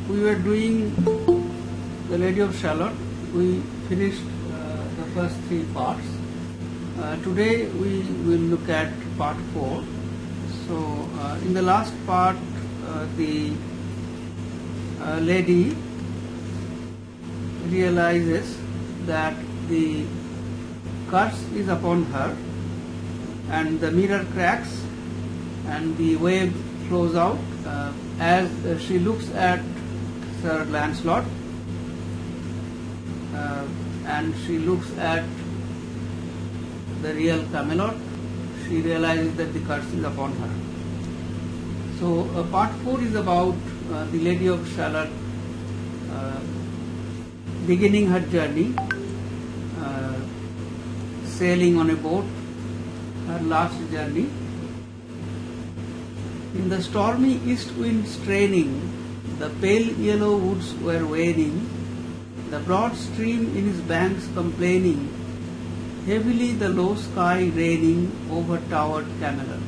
we were doing The Lady of Shalott. We finished the first three parts. Today we will look at part 4. So in the last part, the lady realizes that the curse is upon her, and the mirror cracks and the wave flows out as she looks at Sir Lancelot, and she looks at the real Camelot. She realizes that the curse is upon her. So part 4 is about the Lady of Shalott beginning her journey, sailing on a boat, her last journey. In the stormy east wind straining, the pale yellow woods were waning, the broad stream in his banks complaining, heavily the low sky raining over towered Camelot.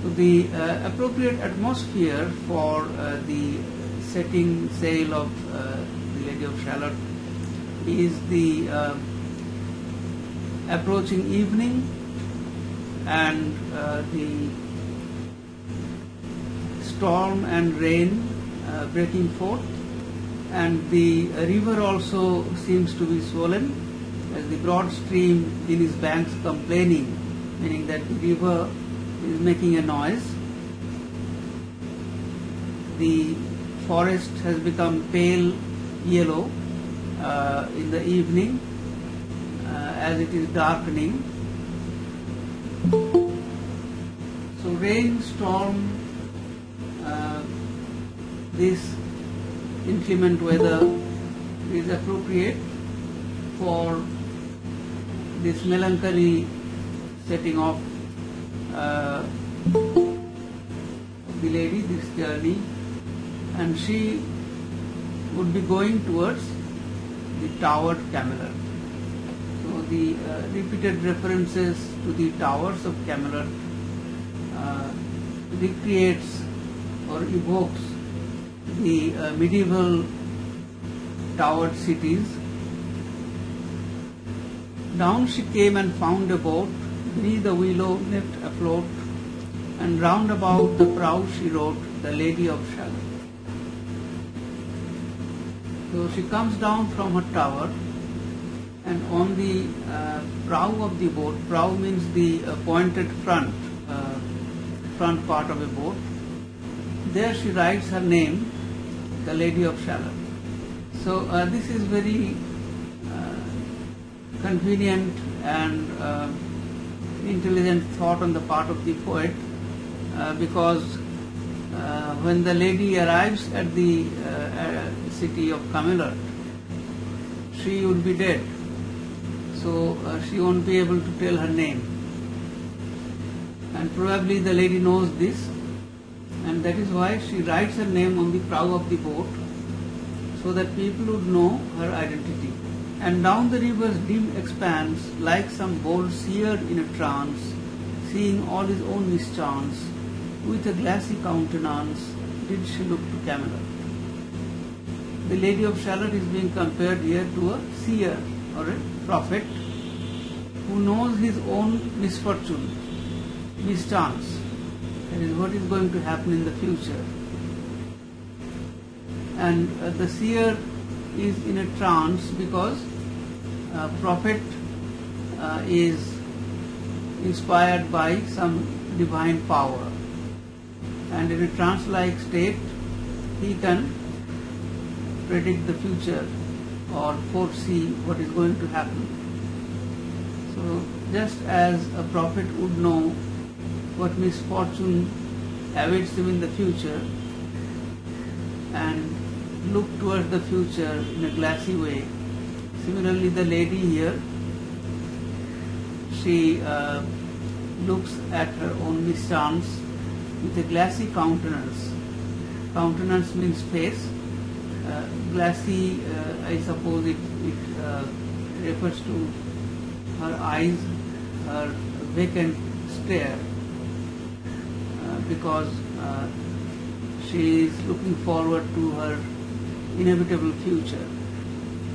So the appropriate atmosphere for the setting sail of the Lady of Shalott is the approaching evening and the storm and rain breaking forth, and the river also seems to be swollen as the broad stream in its banks complaining, meaning that the river is making a noise. The forest has become pale yellow in the evening as it is darkening. So rain, storm, this inclement weather is appropriate for this melancholy setting off the lady, this journey, and she would be going towards the towered Camelot. So the repeated references to the towers of Camelot recreates or evokes the medieval towered cities. Down she came and found a boat beneath the willow left afloat, and round about the prow she wrote, the Lady of Shalott. So she comes down from her tower, and on the prow of the boat, prow means the pointed front part of a boat, there she writes her name, the Lady of Shalott. So this is very convenient and intelligent thought on the part of the poet, because when the lady arrives at the city of Camelot, she would be dead, so she won't be able to tell her name, and probably the lady knows this, and that is why she writes her name on the prow of the boat so that people would know her identity. And down the river's dim expanse, like some bold seer in a trance, seeing all his own mischance, with a glassy countenance did she look to Camelot. The Lady of Shalott is being compared here to a seer or a prophet who knows his own misfortune, mischance. That is what is going to happen in the future. And the seer is in a trance because a prophet is inspired by some divine power, and in a trance-like state he can predict the future or foresee what is going to happen. So just as a prophet would know what misfortune awaits him in the future and look towards the future in a glassy way, similarly the lady here, she looks at her own mischance with a glassy countenance. Countenance means face. Glassy, I suppose it refers to her eyes, her vacant stare, because She is looking forward to her inevitable future.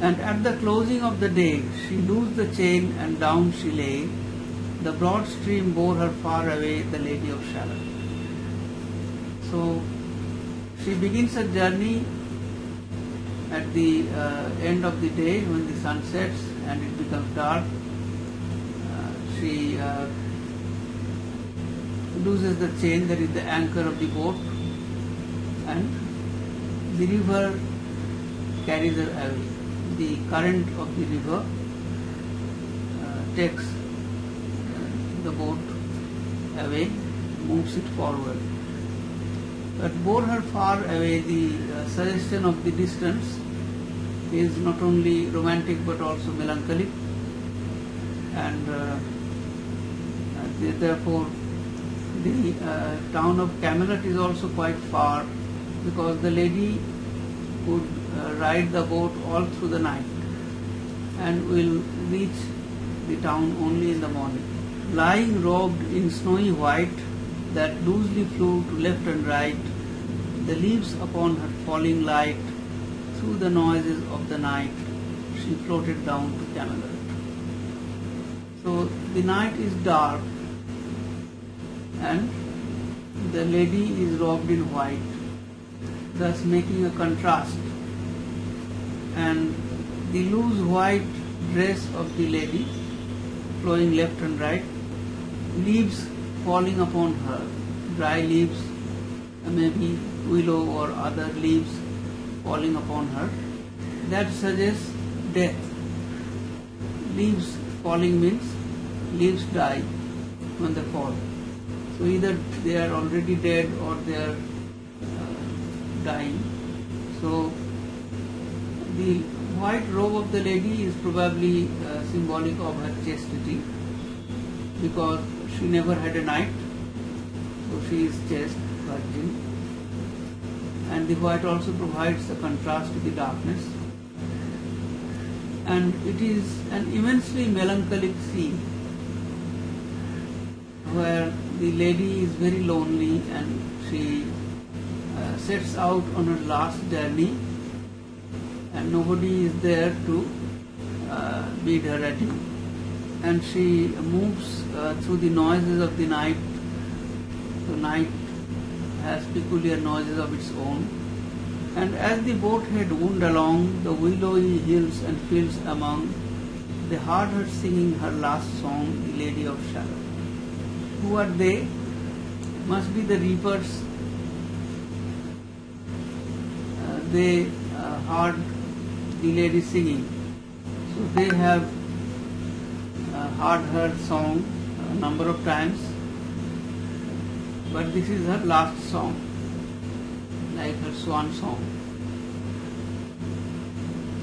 And at the closing of the day, she loosed the chain and down she lay. The broad stream bore her far away, the Lady of Shalott. So she begins her journey at the end of the day when the sun sets and it becomes dark. She loses the chain, that is the anchor of the boat, and the river carries her away. The current of the river takes the boat away, moves it forward. But bore her far away, the suggestion of the distance is not only romantic but also melancholic, and therefore the town of Camelot is also quite far, because the lady could ride the boat all through the night and will reach the town only in the morning. Lying robed in snowy white that loosely flew to left and right, the leaves upon her falling light, through the noises of the night, she floated down to Camelot. So the night is dark and the lady is robed in white, thus making a contrast. And the loose white dress of the lady, flowing left and right, leaves falling upon her, dry leaves, maybe willow or other leaves falling upon her, that suggests death. Leaves falling means leaves die when they fall. So either they are already dead or they are dying. So the white robe of the lady is probably symbolic of her chastity, because she never had a night, so she is chaste, virgin. And the white also provides a contrast to the darkness. And it is an immensely melancholic scene where the lady is very lonely and she sets out on her last journey and nobody is there to bid her adieu. And she moves through the noises of the night. The night has peculiar noises of its own. And as the boat had wound along the willowy hills and fields among, they heard her singing her last song, the Lady of Shalott. Who are they? Must be the reapers. They heard the lady singing. So they have heard her song a number of times, but this is her last song, like her swan song.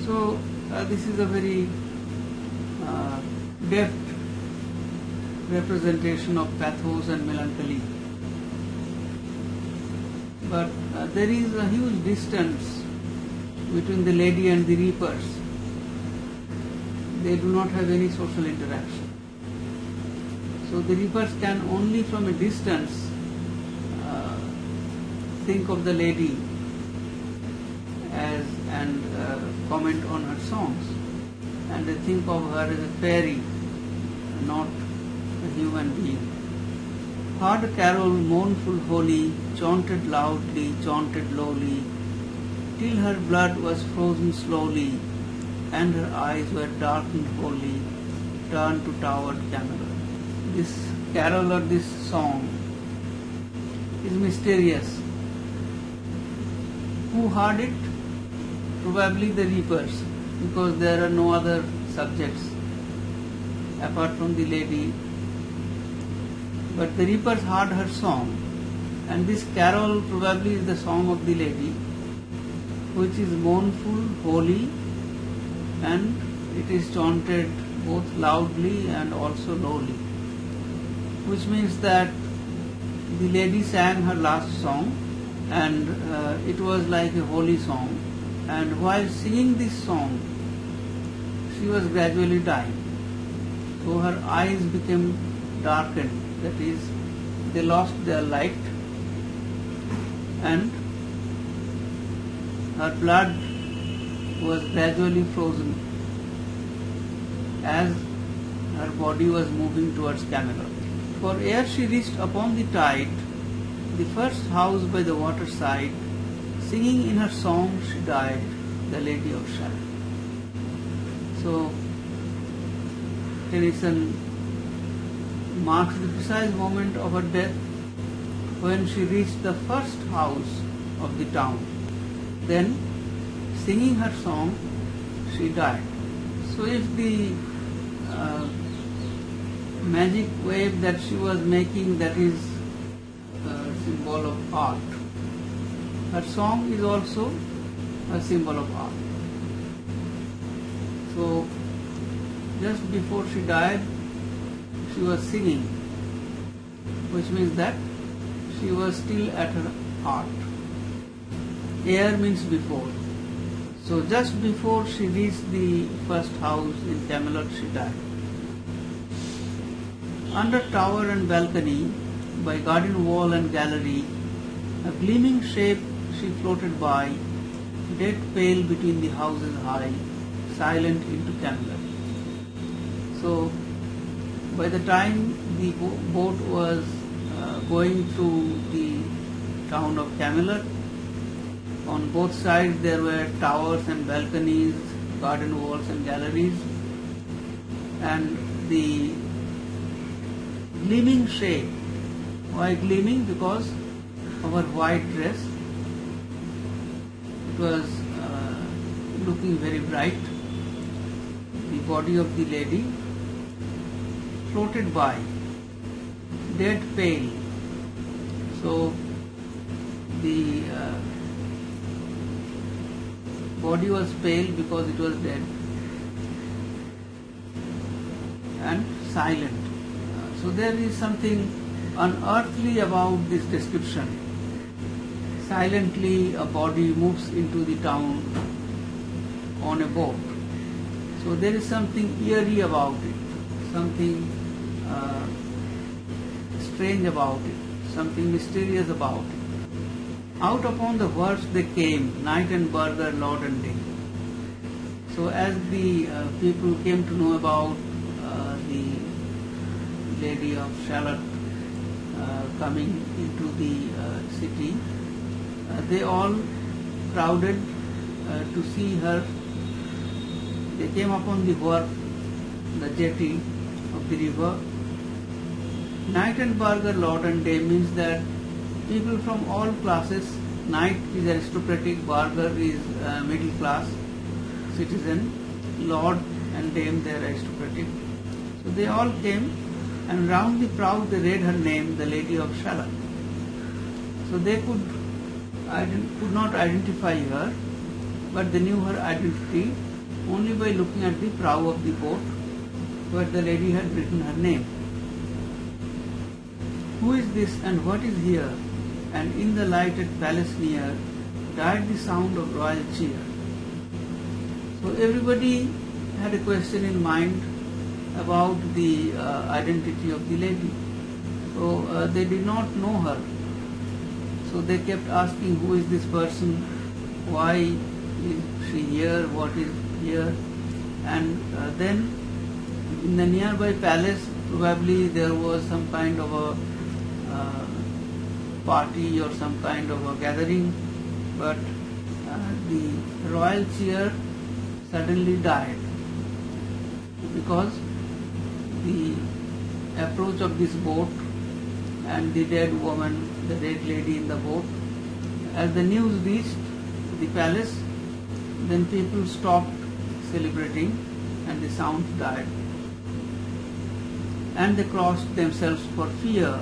So this is a very deft representation of pathos and melancholy. But there is a huge distance between the lady and the reapers. They do not have any social interaction. So the reapers can only from a distance think of the lady as and comment on her songs, and they think of her as a fairy, not a human being. Heard a carol mournful holy, chaunted loudly, chaunted lowly, till her blood was frozen slowly, and her eyes were darkened wholly, turned to towered Camelot. This carol or this song is mysterious. Who heard it? Probably the reapers, because there are no other subjects apart from the lady. But the reapers heard her song, and this carol probably is the song of the lady, which is mournful, holy, and it is chanted both loudly and also lowly, which means that the lady sang her last song, and it was like a holy song, and while singing this song she was gradually dying. So her eyes became darkened, that is, they lost their light, and her blood was gradually frozen as her body was moving towards Camelot. For ere she reached upon the tide, the first house by the waterside, singing in her song she died, the Lady of Shalott. So, Tennyson marks the precise moment of her death when she reached the first house of the town. Then, singing her song, she died. So if the magic wave that she was making, that is a symbol of art, her song is also a symbol of art. So just before she died, she was singing, which means that she was still at her art. Ere means before. So just before she reached the first house in Camelot, she died. Under tower and balcony, by garden wall and gallery, a gleaming shape she floated by, dead pale between the houses high, silent into Camelot. So by the time the boat was going to the town of Camelot, on both sides there were towers and balconies, garden walls and galleries, and the gleaming shape. Why gleaming? Because of her white dress. It was looking very bright. The body of the lady floated by, dead pale. So the body was pale because it was dead, and silent. So there is something unearthly about this description. Silently a body moves into the town on a boat. So there is something eerie about it, something strange about it, something mysterious about it. Out upon the works they came, knight and burgher, lord and dame. So as the people came to know about the Lady of Shalott coming into the city, they all crowded to see her. They came upon the wharf, the jetty of the river. Knight and burgher, lord and dame means that people from all classes. Knight is aristocratic, burgher is middle class citizen, lord and dame they are aristocratic. So they all came, and round the prow they read her name, the Lady of Shalott. So they could not identify her, but they knew her identity only by looking at the prow of the boat where the lady had written her name. Who is this and what is here? And in the lighted palace near died the sound of royal cheer. So everybody had a question in mind about the identity of the lady. So they did not know her. So they kept asking, who is this person? Why is she here? What is here? And then in the nearby palace, probably there was some kind of a party or some kind of a gathering, but the royal cheer suddenly died because the approach of this boat and the dead woman, the dead lady in the boat, as the news reached the palace, then people stopped celebrating and the sound died, and they crossed themselves for fear,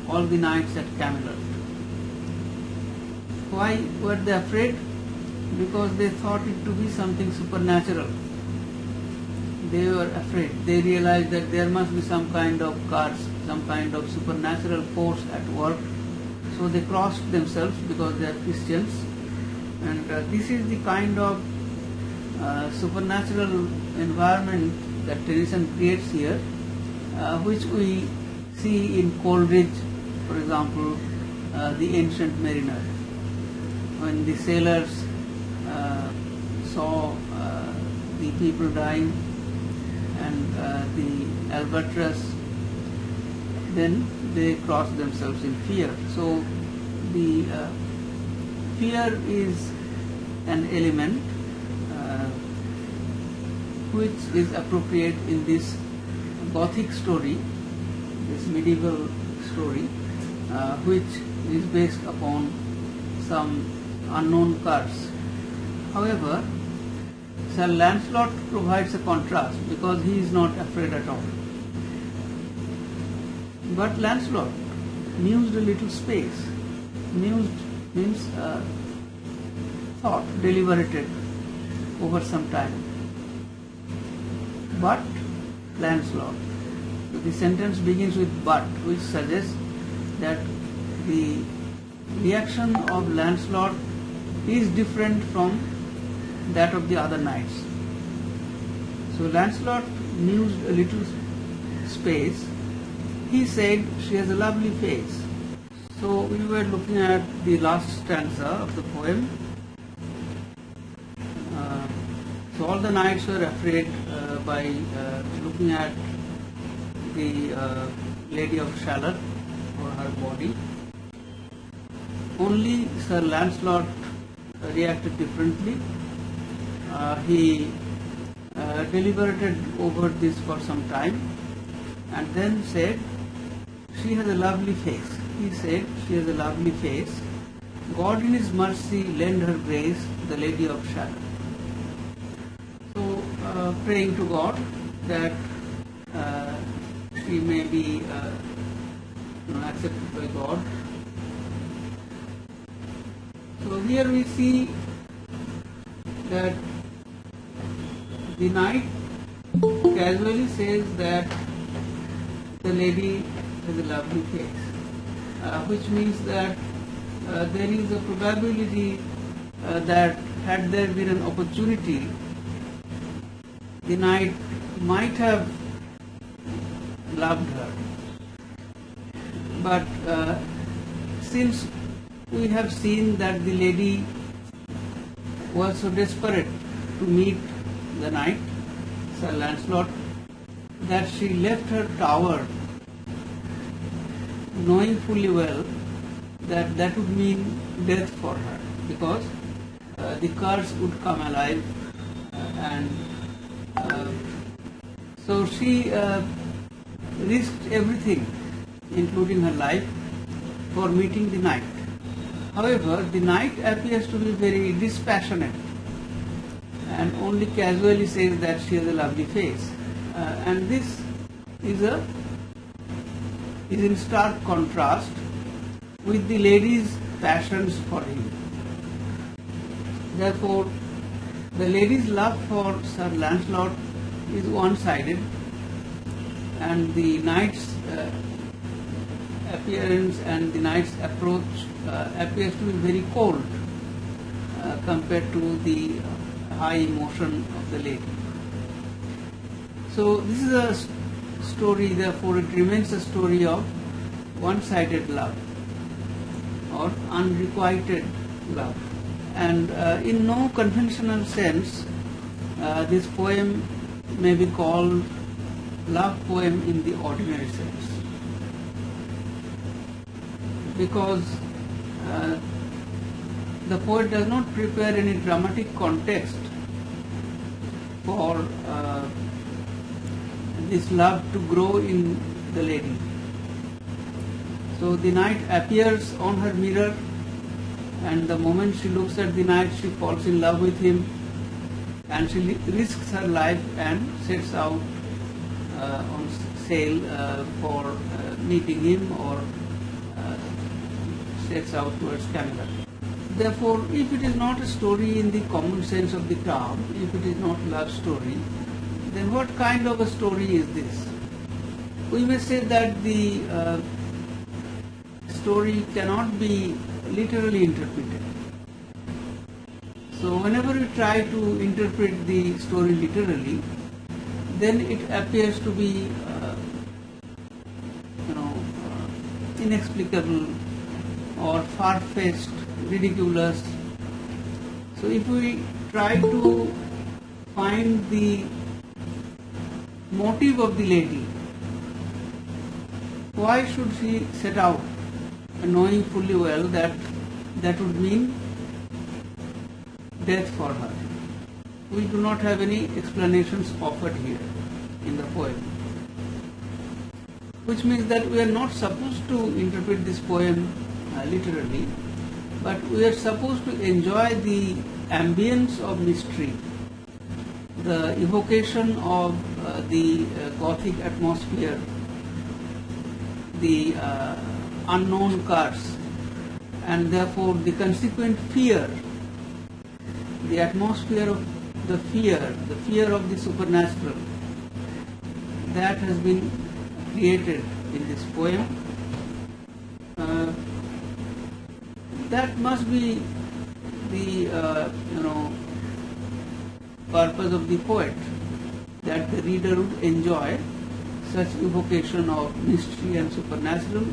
all the knights at Camelot. Why were they afraid? Because they thought it to be something supernatural. They were afraid. They realized that there must be some kind of curse, some kind of supernatural force at work. So they crossed themselves because they are Christians. And this is the kind of supernatural environment that Tennyson creates here, which we see in Coleridge, for example, the Ancient Mariner. When the sailors saw the people dying and the albatross, then they crossed themselves in fear. So the fear is an element which is appropriate in this Gothic story, this medieval story, which is based upon some unknown curse. However, Sir Lancelot provides a contrast because he is not afraid at all. But Lancelot mused a little space. Mused means thought, deliberated over some time. But Lancelot. The sentence begins with but, which suggests that the reaction of Lancelot is different from that of the other knights. So Lancelot mused a little space. He said, "She has a lovely face." So we were looking at the last stanza of the poem. So all the knights were afraid by looking at the Lady of Shalott or her body. Only Sir Lancelot reacted differently. He deliberated over this for some time and then said, "She has a lovely face." He said, "She has a lovely face. God in His mercy lend her grace, the Lady of Shalott." So praying to God that she may be accepted by God. So here we see that the knight casually says that the lady has a lovely face, which means that there is a probability that had there been an opportunity, the knight might have loved her. But since we have seen that the lady was so desperate to meet the knight, Sir Lancelot, that she left her tower knowing fully well that that would mean death for her, because the curse would come alive, and so she risked everything, including her life, for meeting the knight. However, the knight appears to be very dispassionate and only casually says that she has a lovely face, and this is in stark contrast with the lady's passions for him. Therefore, the lady's love for Sir Lancelot is one-sided, and the knight's appearance and the knight's approach appears to be very cold compared to the high emotion of the lady. So this is a story, therefore it remains a story of one-sided love or unrequited love. And in no conventional sense, this poem may be called love poem in the ordinary sense, because the poet does not prepare any dramatic context for this love to grow in the lady. So the knight appears on her mirror, and the moment she looks at the knight, she falls in love with him, and she risks her life and sets out on sail for meeting him, or sets out towards Camelot. Therefore, if it is not a story in the common sense of the term, if it is not a love story, then what kind of a story is this? We may say that the story cannot be literally interpreted. So whenever we try to interpret the story literally, then it appears to be inexplicable or far-fetched, ridiculous. So if we try to find the motive of the lady, why should she set out, knowing fully well that that would mean death for her? We do not have any explanations offered here in the poem, which means that we are not supposed to interpret this poem literally, but we are supposed to enjoy the ambience of mystery, the evocation of the Gothic atmosphere, the unknown curse, and therefore the consequent fear, the atmosphere of the fear of the supernatural that has been created in this poem. That must be the purpose of the poet, that the reader would enjoy such evocation of mystery and supernatural,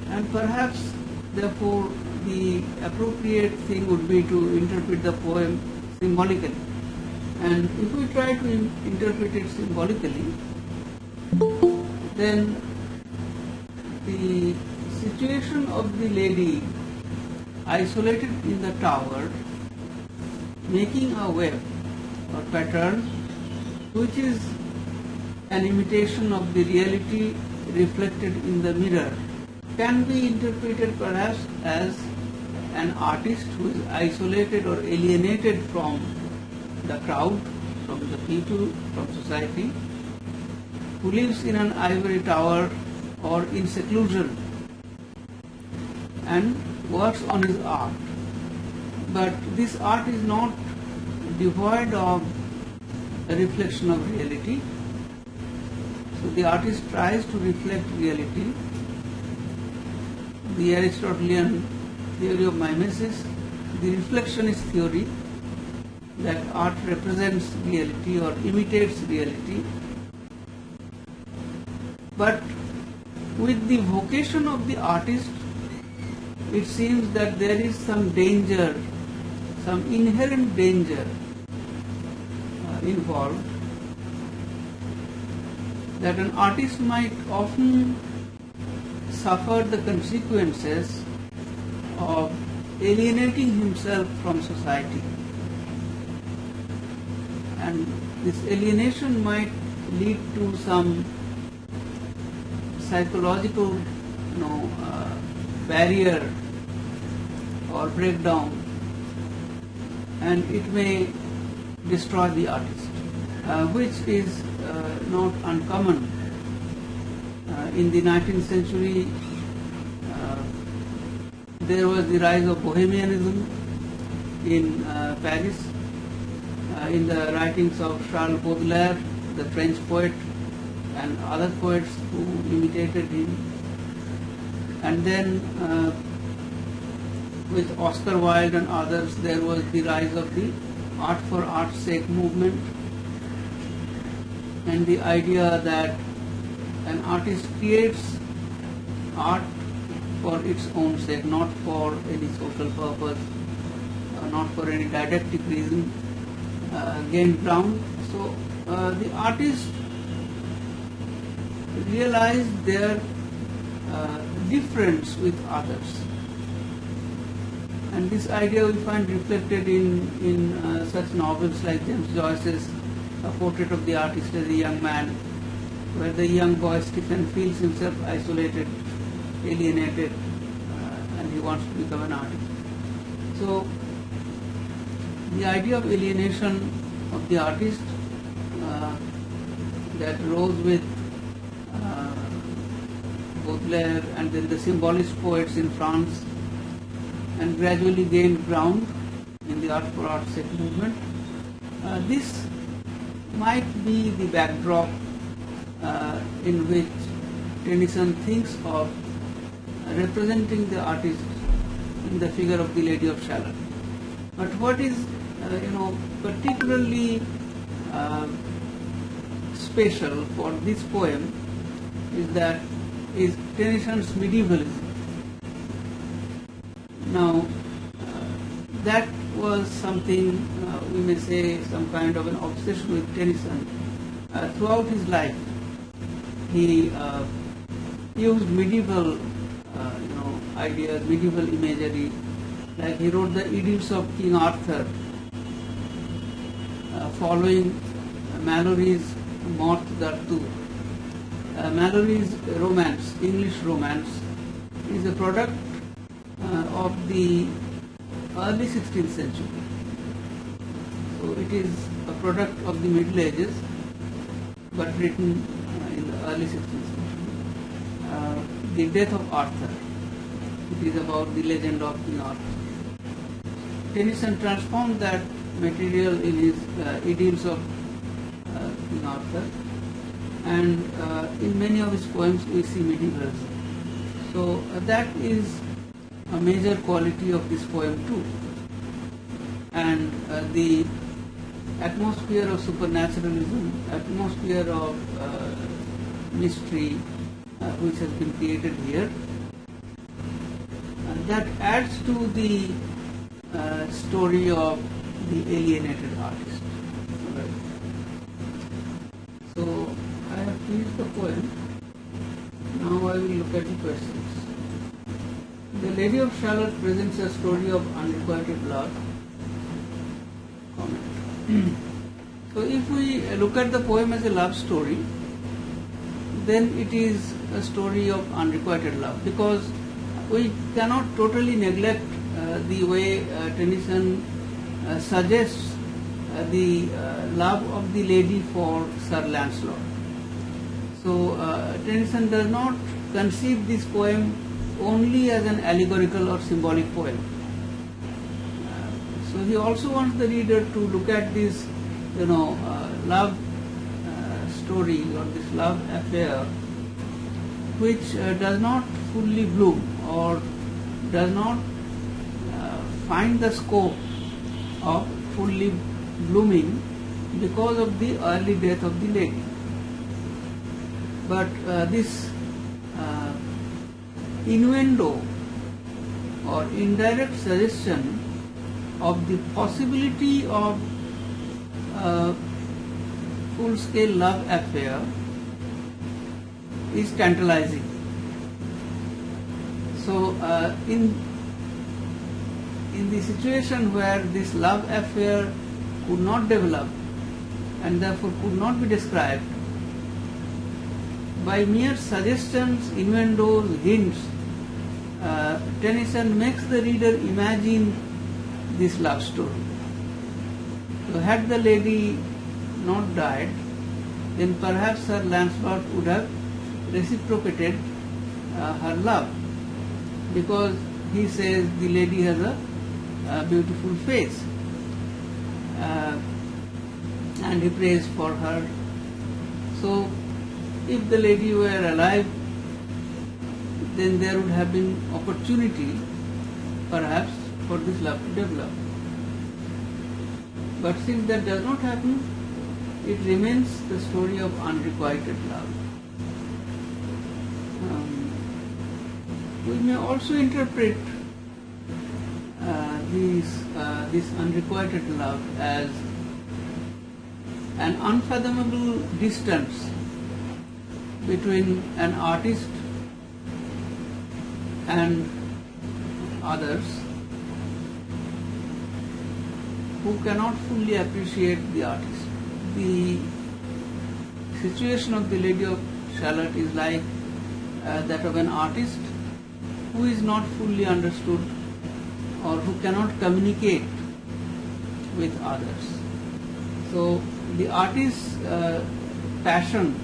and perhaps therefore the appropriate thing would be to interpret the poem symbolically. And if we try to interpret it symbolically, then the situation of the lady isolated in the tower, making a web or pattern which is an imitation of the reality reflected in the mirror, can be interpreted perhaps as an artist who is isolated or alienated from the crowd, from the people, from society, who lives in an ivory tower or in seclusion and works on his art. But this art is not devoid of a reflection of reality. So the artist tries to reflect reality. The Aristotelian theory of mimesis, the reflectionist theory, that art represents reality or imitates reality. But with the vocation of the artist, it seems that there is some danger, some inherent danger involved, that an artist might often suffer the consequences of alienating himself from society, and this alienation might lead to some psychological barrier or breakdown, and it may destroy the artist, which is not uncommon. In the 19th century, there was the rise of Bohemianism in Paris, in the writings of Charles Baudelaire, the French poet, and other poets who imitated him. And then with Oscar Wilde and others, there was the rise of the art for art's sake movement, and the idea that an artist creates art for its own sake, not for any social purpose, not for any didactic reason, gained ground. So the artists realized their difference with others, and this idea we find reflected in such novels like James Joyce's A Portrait of the Artist as a Young Man, where the young boy Stephen feels himself isolated, alienated, and he wants to become an artist. So the idea of alienation of the artist that rose with Baudelaire and then the symbolist poets in France, and gradually gained ground in the art for art's sake movement. This might be the backdrop in which Tennyson thinks of representing the artist in the figure of the Lady of Shalott. But what is particularly special for this poem is Tennyson's medievalism. Now, that was something, we may say, some kind of an obsession with Tennyson. Throughout his life, he used medieval ideas, medieval imagery. Like he wrote the Idylls of King Arthur, following Malory's Morte d'Arthur. Malory's romance, English romance, is a product of the early 16th century. So it is a product of the Middle Ages, but written in the early 16th century. The Death of Arthur. It is about the legend of King Arthur. Tennyson transformed that material in his Idylls of King Arthur, and in many of his poems we see medievalism. So that is a major quality of this poem too. And the atmosphere of supernaturalism, atmosphere of mystery which has been created here, that adds to the story of the alienated artist. Right. So I have finished the poem. Now I will look at the questions. The Lady of Shalott presents a story of unrequited love. Comment. So if we look at the poem as a love story, then it is a story of unrequited love, because we cannot totally neglect the way Tennyson suggests the love of the lady for Sir Lancelot. So Tennyson does not conceive this poem only as an allegorical or symbolic poem. So he also wants the reader to look at this, love story or this love affair, which does not fully bloom or does not find the scope of fully blooming because of the early death of the lady. But this innuendo or indirect suggestion of the possibility of full-scale love affair is tantalizing. So in the situation where this love affair could not develop and therefore could not be described, by mere suggestions, innuendos, hints, Tennyson makes the reader imagine this love story. So had the lady not died, then perhaps Sir Lancelot would have reciprocated her love, because he says the lady has a beautiful face, and he prays for her. So if the lady were alive, then there would have been opportunity perhaps for this love to develop. But since that does not happen, it remains the story of unrequited love. We may also interpret this unrequited love as an unfathomable distance between an artist and others who cannot fully appreciate the artist. The situation of the Lady of Shalott is like that of an artist who is not fully understood or who cannot communicate with others. So the artist's passion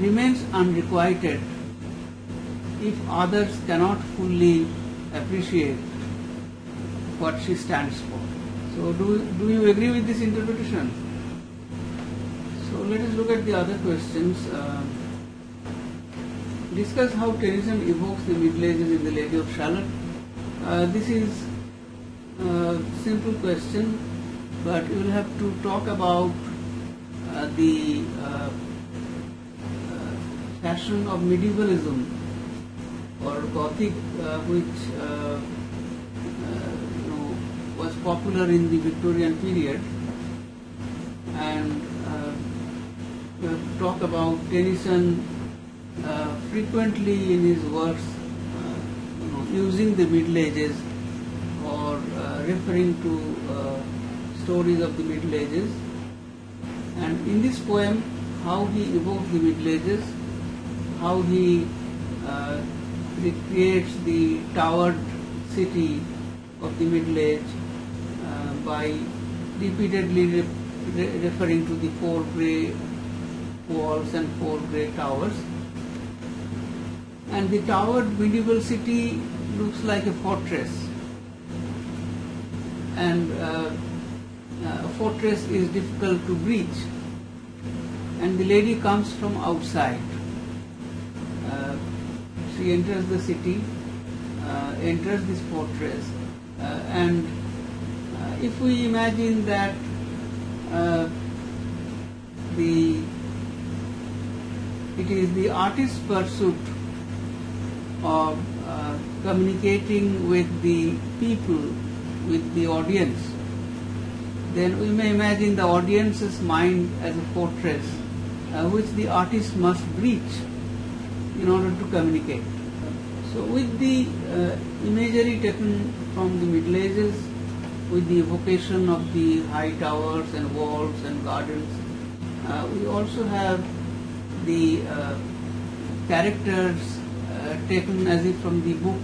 remains unrequited if others cannot fully appreciate what she stands for. So do you agree with this interpretation? So let us look at the other questions. Discuss how Tennyson evokes the Middle Ages in the Lady of Shalott. This is a simple question, but you will have to talk about the fashion of medievalism or Gothic, which popular in the Victorian period. And we have to talk about Tennyson frequently in his works using the Middle Ages or referring to stories of the Middle Ages. And in this poem, how he evokes the Middle Ages, how he recreates the towered city of the Middle Age by repeatedly referring to the four grey walls and four grey towers. And the towered medieval city looks like a fortress, and a fortress is difficult to breach, and the lady comes from outside. She enters the city, enters this fortress, and if we imagine that it is the artist's pursuit of communicating with the people, with the audience, then we may imagine the audience's mind as a fortress which the artist must breach in order to communicate. So with the imagery taken from the Middle Ages, with the evocation of the high towers and walls and gardens, we also have the characters taken as if from the book,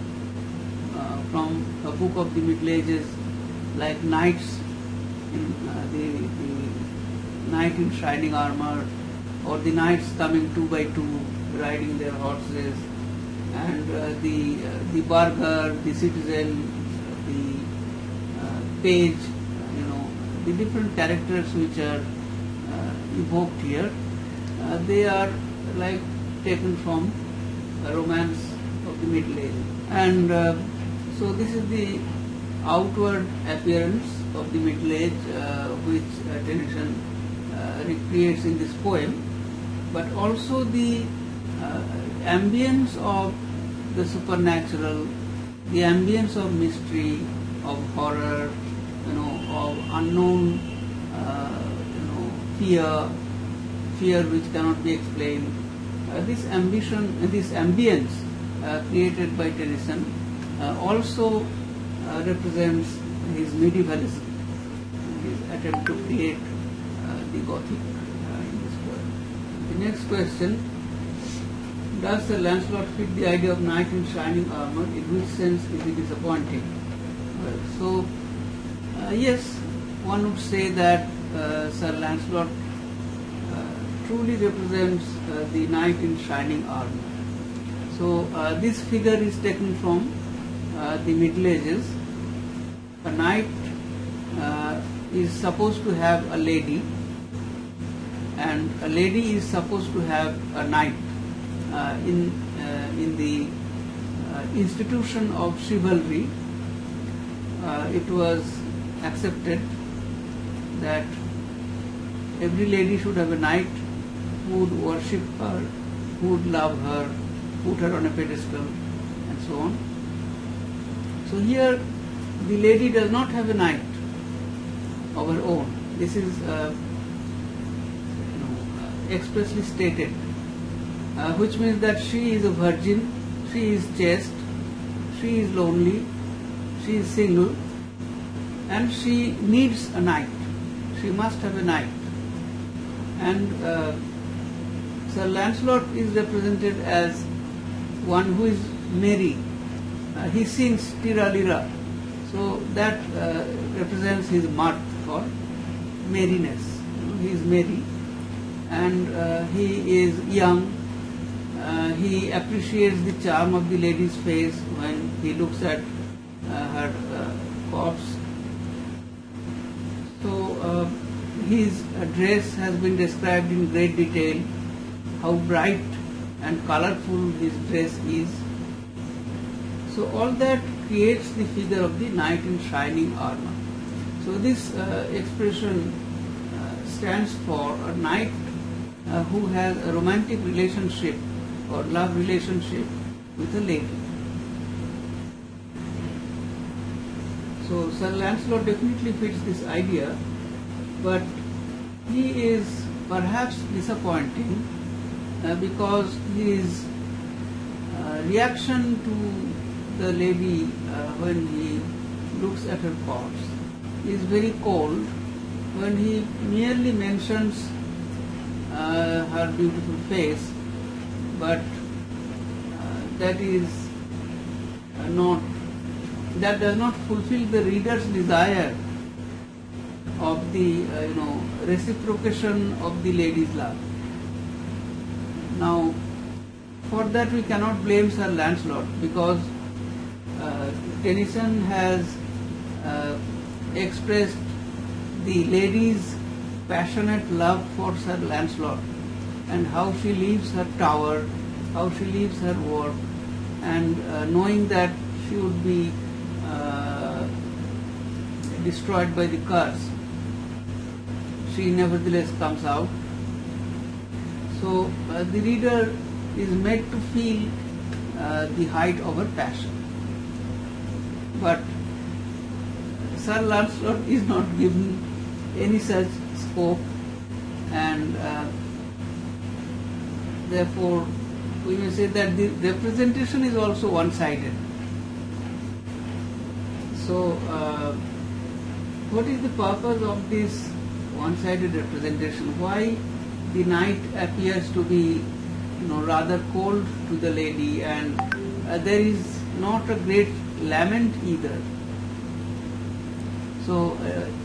from a book of the Middle Ages, like knights, the knight in shining armor, or the knights coming 2 by 2, riding their horses, and the burgher, the citizen, the page, the different characters which are evoked here, they are like taken from a romance of the Middle Ages. And so this is the outward appearance of the Middle Age which Tennyson recreates in this poem, but also the ambience of the supernatural, the ambience of mystery, of horror, of unknown, fear which cannot be explained. This ambience created by Tennyson also represents his medievalism, his attempt to create the Gothic in this poem. The next question: does Sir Lancelot fit the idea of knight in shining armour? In which sense is it disappointing? Well, yes, one would say that Sir Lancelot truly represents the knight in shining armour. So this figure is taken from the Middle Ages. A knight is supposed to have a lady, and a lady is supposed to have a knight. In the institution of chivalry, it was accepted that every lady should have a knight who would worship her, who would love her, put her on a pedestal, and so on. So here, the lady does not have a knight of her own. This is expressly stated, which means that she is a virgin, she is chaste, she is lonely, she is single, and she needs a knight. She must have a knight. And Sir Lancelot is represented as one who is merry. He sings tira lira, so that represents his mirth or merriness. He is merry, and he is young. He appreciates the charm of the lady's face when he looks at her corpse. So his dress has been described in great detail, how bright and colorful his dress is. So all that creates the figure of the knight in shining armor. So this expression stands for a knight who has a romantic relationship or love relationship with a lady. So Sir Lancelot definitely fits this idea, but he is perhaps disappointing because his reaction to the lady when he looks at her corpse is very cold. When he merely mentions her beautiful face, but that does not fulfill the reader's desire of the reciprocation of the lady's love. Now, for that we cannot blame Sir Lancelot, because Tennyson has expressed the lady's passionate love for Sir Lancelot, and how she leaves her tower, how she leaves her work, and knowing that she would be destroyed by the curse, she nevertheless comes out. So the reader is made to feel the height of her passion. But Sir Lancelot is not given any such scope, and therefore we may say that the representation is also one-sided. So what is the purpose of this one-sided representation? Why the knight appears to be rather cold to the lady, and there is not a great lament either. So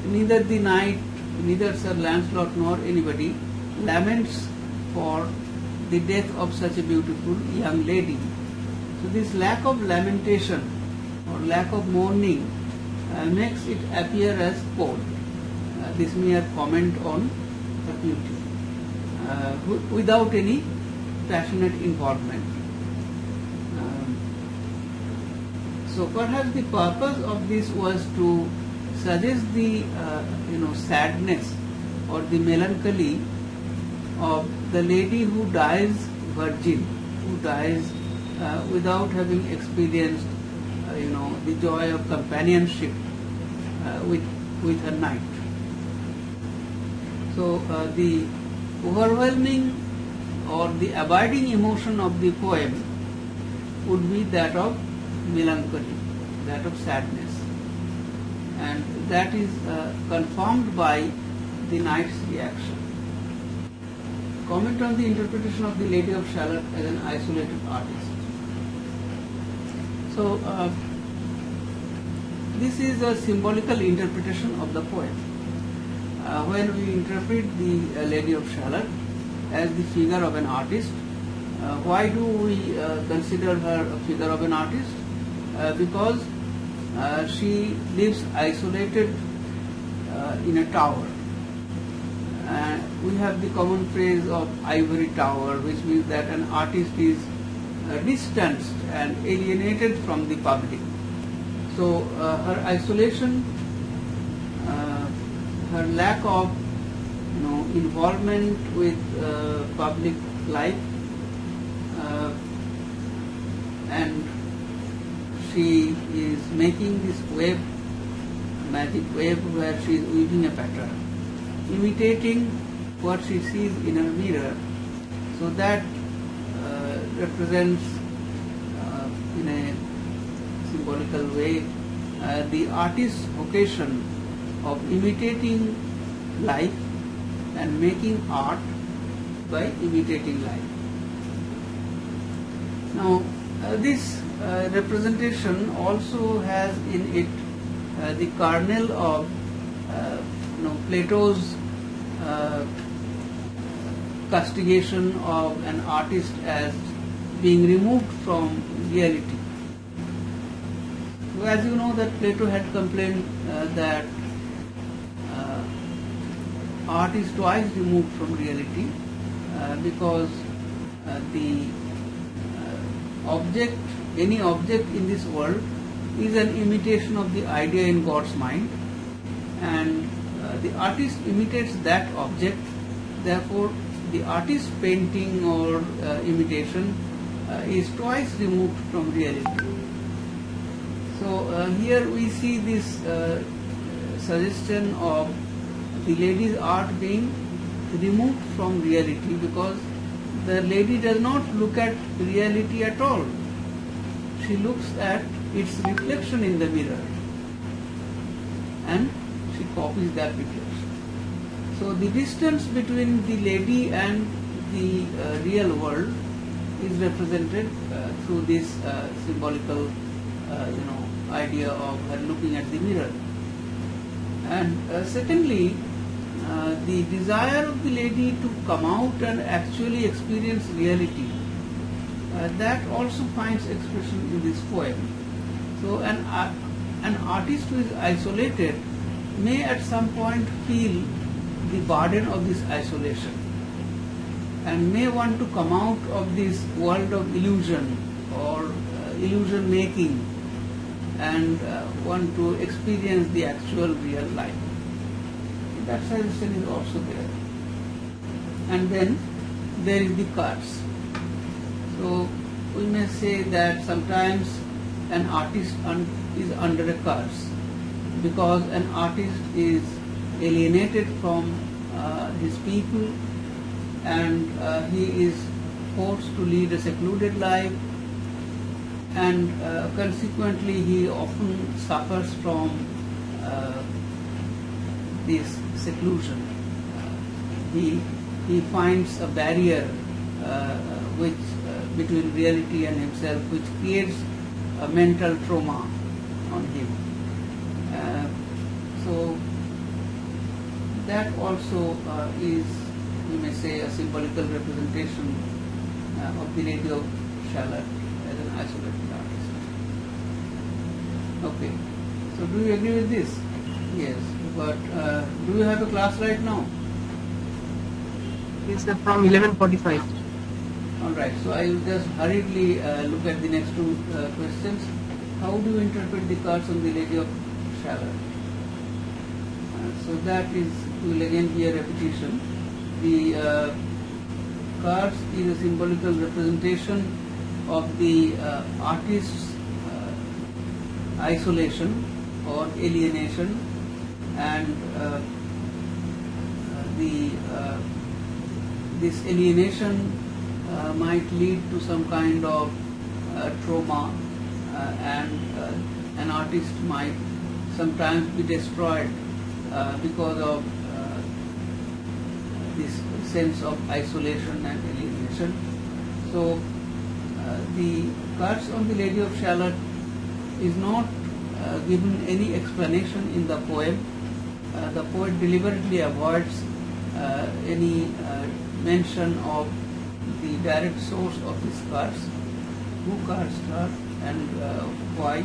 neither the knight, neither Sir Lancelot nor anybody laments for the death of such a beautiful young lady. So this lack of lamentation or lack of mourning makes it appear as cold. This mere comment on her beauty without any passionate involvement. So perhaps the purpose of this was to suggest the sadness or the melancholy of the lady who dies virgin, who dies without having experienced the joy of companionship with her knight. So the overwhelming or the abiding emotion of the poem would be that of melancholy, that of sadness, and that is confirmed by the knight's reaction. Comment on the interpretation of the Lady of Shalott as an isolated artist. So this is a symbolical interpretation of the poem. When we interpret the Lady of Shalott as the figure of an artist, why do we consider her a figure of an artist? Because she lives isolated in a tower. We have the common phrase of ivory tower, which means that an artist is distanced and alienated from the public. So her isolation, her lack of involvement with public life, and she is making this web, magic web, where she is weaving a pattern, imitating what she sees in her mirror. So that represents in a symbolical way the artist's vocation of imitating life and making art by imitating life. Now this representation also has in it the kernel of Plato's castigation of an artist as being removed from reality. So as you know that Plato had complained that art is twice removed from reality because the object, any object in this world is an imitation of the idea in God's mind, and the artist imitates that object. Therefore the artist's painting or imitation is twice removed from reality. So here we see this suggestion of the lady's art being removed from reality, because the lady does not look at reality at all. She looks at its reflection in the mirror and she copies that reflection. So the distance between the lady and the real world is represented through this symbolical idea of her looking at the mirror. And secondly, the desire of the lady to come out and actually experience reality, that also finds expression in this poem. So an artist who is isolated may at some point feel the burden of this isolation and may want to come out of this world of illusion or illusion making and want to experience the actual real life. That suggestion is also there. And then there is the curse. So we may say that sometimes an artist is under a curse because an artist is alienated from his people and he is forced to lead a secluded life, and consequently he often suffers from this seclusion. He finds a barrier which between reality and himself, which creates a mental trauma on him. So that also is, we may say, a symbolical representation of the Lady of Shalott as an isolated artist. Okay, so do you agree with this? Yes, but do you have a class right now? It's from 11:45. Alright, so I will just hurriedly look at the next two questions. How do you interpret the cards on the Lady of Shalott? So that will again be a repetition. The cards is a symbolical representation of the artist's isolation or alienation, and this alienation might lead to some kind of trauma, and an artist might sometimes be destroyed because of this sense of isolation and alienation. So the cards on the Lady of Shalott is not given any explanation in the poem. The poet deliberately avoids any mention of the direct source of these cards, who cards are and why.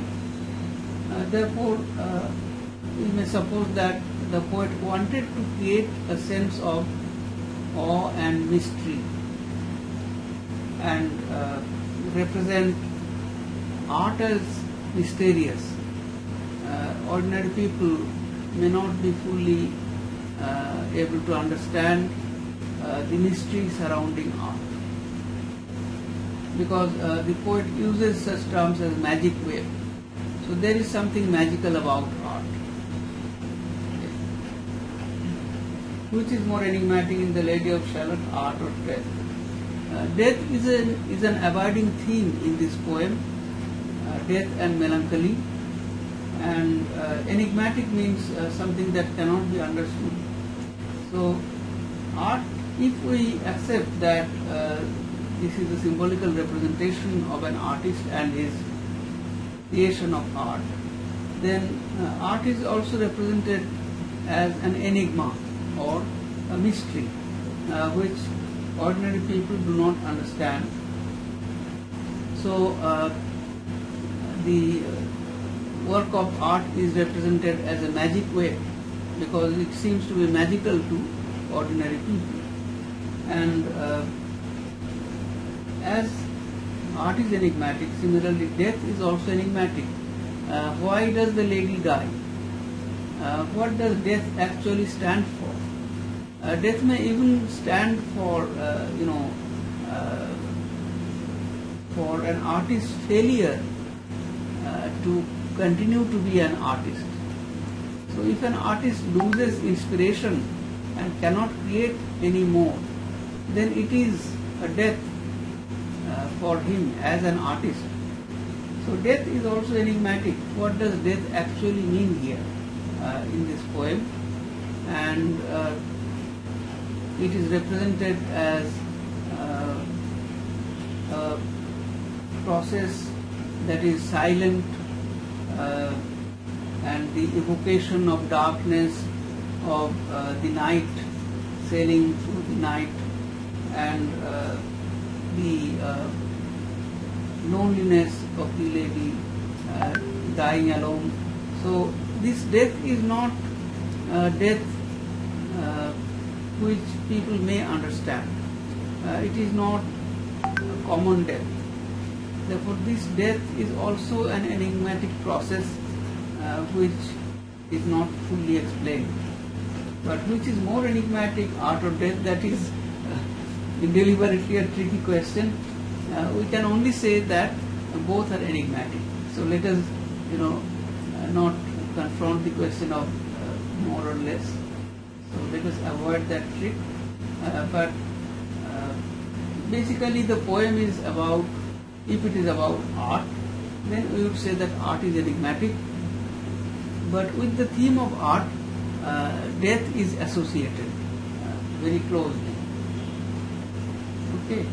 Therefore, we may suppose that the poet wanted to create a sense of awe and mystery and represent art as mysterious. Ordinary people may not be fully able to understand the mystery surrounding art, because the poet uses such terms as magic wave. So there is something magical about art. Which is more enigmatic in the Lady of Shalott, art or death? Death is an abiding theme in this poem, death and melancholy, and enigmatic means something that cannot be understood. So art, if we accept that this is a symbolical representation of an artist and his creation of art, then art is also represented as an enigma or a mystery which ordinary people do not understand. So the work of art is represented as a magic wave because it seems to be magical to ordinary people. And as art is enigmatic, similarly death is also enigmatic. Why does the lady die? What does death actually stand for? Death may even stand for, for an artist's failure to continue to be an artist. So if an artist loses inspiration and cannot create any more, then it is a death for him as an artist. So death is also enigmatic. What does death actually mean here in this poem? And it is represented as a process that is silent, and the evocation of darkness, of the night, sailing through the night, and the loneliness of the lady dying alone. So this death is not death which people may understand. It is not a common death. Therefore, this death is also an enigmatic process which is not fully explained. But which is more enigmatic, art or death? That is deliberately a tricky question. We can only say that both are enigmatic. So let us, not confront the question of more or less. So let us avoid that trick. But basically, the poem is about, if it is about art, then we would say that art is enigmatic. But with the theme of art, death is associated very closely. Okay.